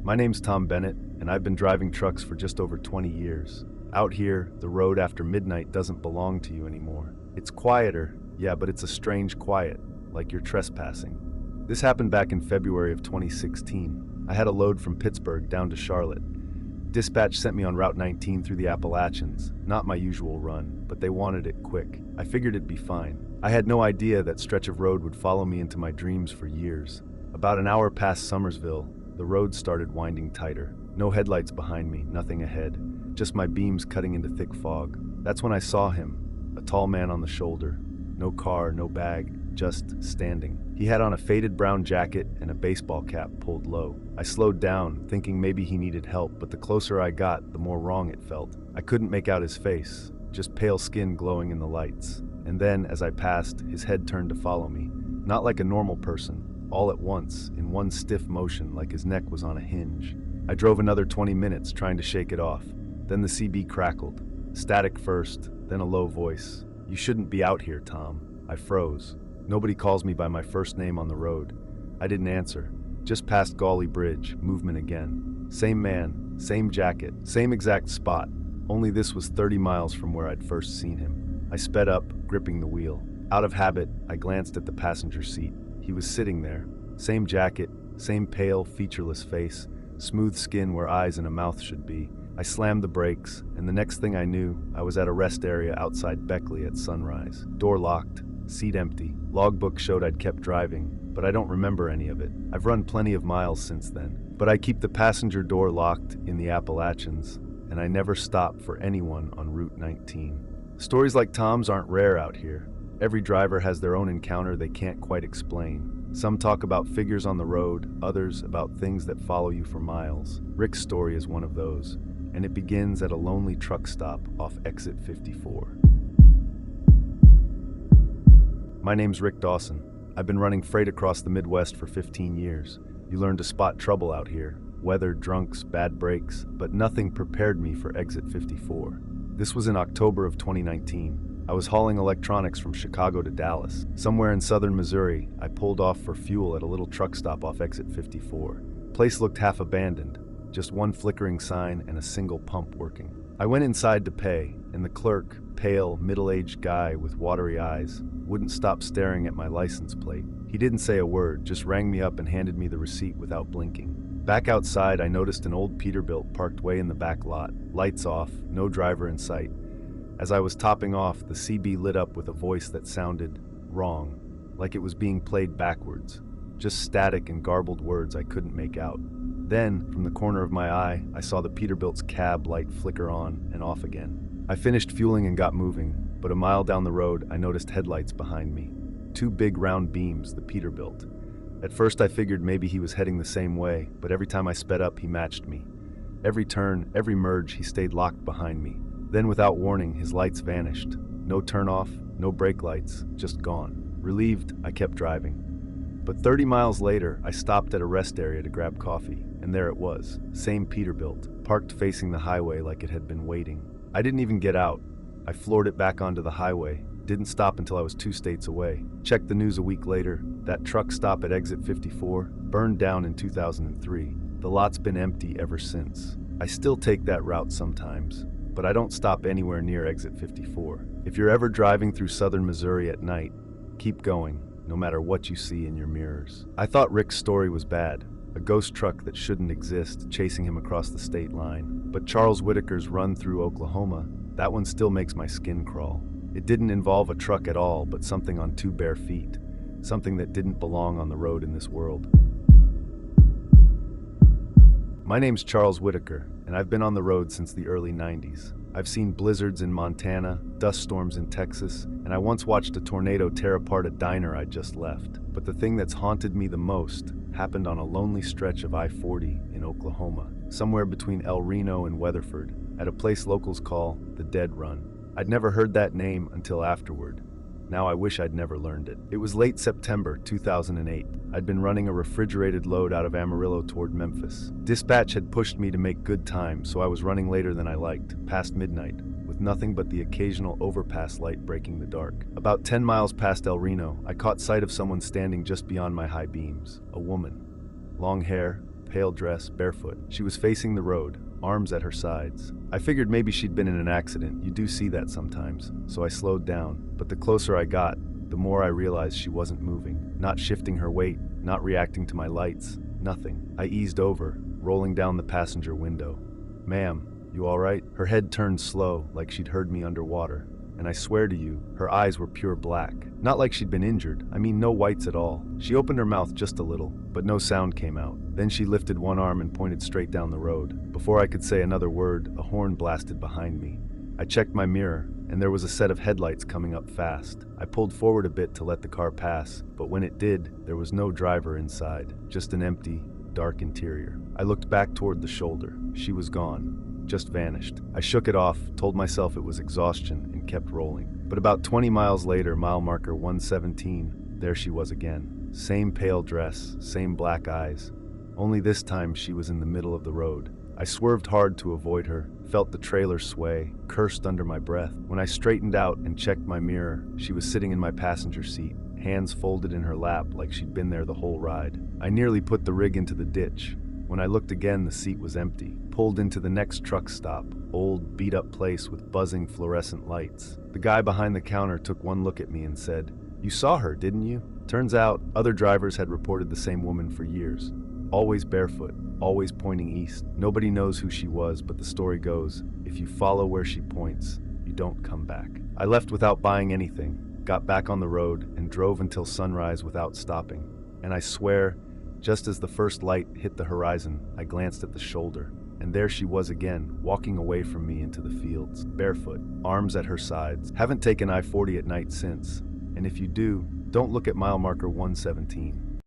My name's Tom Bennett, and I've been driving trucks for just over 20 years. Out here, the road after midnight doesn't belong to you anymore. It's quieter, yeah, but it's a strange quiet, like you're trespassing. This happened back in February of 2016. I had a load from Pittsburgh down to Charlotte. Dispatch sent me on Route 19 through the Appalachians, not my usual run, but they wanted it quick. I figured it'd be fine. I had no idea that stretch of road would follow me into my dreams for years. About an hour past Somersville, the road started winding tighter. No headlights behind me, nothing ahead, just my beams cutting into thick fog. That's when I saw him, a tall man on the shoulder. No car, no bag, just standing. He had on a faded brown jacket and a baseball cap pulled low. I slowed down, thinking maybe he needed help, but the closer I got, the more wrong it felt. I couldn't make out his face, just pale skin glowing in the lights. And then, as I passed, his head turned to follow me. Not like a normal person, all at once, in one stiff motion, like his neck was on a hinge. I drove another 20 minutes trying to shake it off. Then the CB crackled. Static first, then a low voice. "You shouldn't be out here, Tom." I froze. Nobody calls me by my first name on the road. I didn't answer. Just past Gawley Bridge, movement again. Same man, same jacket, same exact spot. Only this was 30 miles from where I'd first seen him. I sped up, gripping the wheel. Out of habit, I glanced at the passenger seat. He was sitting there. Same jacket, same pale, featureless face, smooth skin where eyes and a mouth should be. I slammed the brakes, and the next thing I knew, I was at a rest area outside Beckley at sunrise. Door locked, seat empty. Logbook showed I'd kept driving, but I don't remember any of it. I've run plenty of miles since then, but I keep the passenger door locked in the Appalachians, and I never stop for anyone on Route 19. Stories like Tom's aren't rare out here. Every driver has their own encounter they can't quite explain. Some talk about figures on the road, others about things that follow you for miles. Rick's story is one of those, and it begins at a lonely truck stop off Exit 54. My name's Rick Dawson. I've been running freight across the Midwest for 15 years. You learn to spot trouble out here. Weather, drunks, bad breaks, but nothing prepared me for Exit 54. This was in October of 2019. I was hauling electronics from Chicago to Dallas. Somewhere in southern Missouri, I pulled off for fuel at a little truck stop off Exit 54. Place looked half abandoned, just one flickering sign and a single pump working. I went inside to pay, and the clerk, pale, middle-aged guy with watery eyes, wouldn't stop staring at my license plate. He didn't say a word, just rang me up and handed me the receipt without blinking. Back outside, I noticed an old Peterbilt parked way in the back lot, lights off, no driver in sight. As I was topping off, the CB lit up with a voice that sounded wrong, like it was being played backwards. Just static and garbled words I couldn't make out. Then, from the corner of my eye, I saw the Peterbilt's cab light flicker on and off again. I finished fueling and got moving, but a mile down the road, I noticed headlights behind me. Two big round beams, the Peterbilt. At first I figured maybe he was heading the same way, but every time I sped up, he matched me. Every turn, every merge, he stayed locked behind me. Then without warning, his lights vanished. No turn-off, no brake lights, just gone. Relieved, I kept driving. But 30 miles later, I stopped at a rest area to grab coffee, and there it was, same Peterbilt, parked facing the highway like it had been waiting. I didn't even get out. I floored it back onto the highway, didn't stop until I was 2 states away. Checked the news a week later. That truck stop at Exit 54 burned down in 2003. The lot's been empty ever since. I still take that route sometimes, but I don't stop anywhere near Exit 54. If you're ever driving through southern Missouri at night, keep going, no matter what you see in your mirrors. I thought Rick's story was bad, a ghost truck that shouldn't exist chasing him across the state line. But Charles Whitaker's run through Oklahoma, that one still makes my skin crawl. It didn't involve a truck at all, but something on 2 bare feet, something that didn't belong on the road in this world. My name's Charles Whitaker, and I've been on the road since the early 90s. I've seen blizzards in Montana, dust storms in Texas, and I once watched a tornado tear apart a diner I'd just left. But the thing that's haunted me the most happened on a lonely stretch of I-40 in Oklahoma, somewhere between El Reno and Weatherford, at a place locals call the Dead Run. I'd never heard that name until afterward. Now I wish I'd never learned it. It was late September 2008. I'd been running a refrigerated load out of Amarillo toward Memphis. Dispatch had pushed me to make good time, so I was running later than I liked, past midnight, with nothing but the occasional overpass light breaking the dark. About 10 miles past El Reno, I caught sight of someone standing just beyond my high beams. A woman. Long hair, pale dress, barefoot. She was facing the road, arms at her sides. I figured maybe she'd been in an accident. You do see that sometimes. So I slowed down. But the closer I got, the more I realized she wasn't moving, not shifting her weight, not reacting to my lights, nothing. I eased over, rolling down the passenger window. "Ma'am, you all right?" Her head turned slow, like she'd heard me underwater. And I swear to you, her eyes were pure black. Not like she'd been injured. I mean, no whites at all. She opened her mouth just a little, but no sound came out. Then she lifted one arm and pointed straight down the road. Before I could say another word, a horn blasted behind me. I checked my mirror, and there was a set of headlights coming up fast. I pulled forward a bit to let the car pass, but when it did, there was no driver inside, just an empty, dark interior. I looked back toward the shoulder. She was gone. Just vanished. I shook it off, told myself it was exhaustion, and kept rolling. But about 20 miles later, mile marker 117, there she was again. Same pale dress, same black eyes. Only this time she was in the middle of the road. I swerved hard to avoid her, felt the trailer sway, cursed under my breath. When I straightened out and checked my mirror, she was sitting in my passenger seat, hands folded in her lap like she'd been there the whole ride. I nearly put the rig into the ditch. When I looked again, the seat was empty. Pulled into the next truck stop, old, beat-up place with buzzing fluorescent lights. The guy behind the counter took one look at me and said, "You saw her, didn't you?" Turns out, other drivers had reported the same woman for years. Always barefoot, always pointing east. Nobody knows who she was, but the story goes, if you follow where she points, you don't come back. I left without buying anything, got back on the road, and drove until sunrise without stopping. And I swear, just as the first light hit the horizon, I glanced at the shoulder, and there she was again, walking away from me into the fields, barefoot, arms at her sides. Haven't taken I-40 at night since, and if you do, don't look at mile marker 117.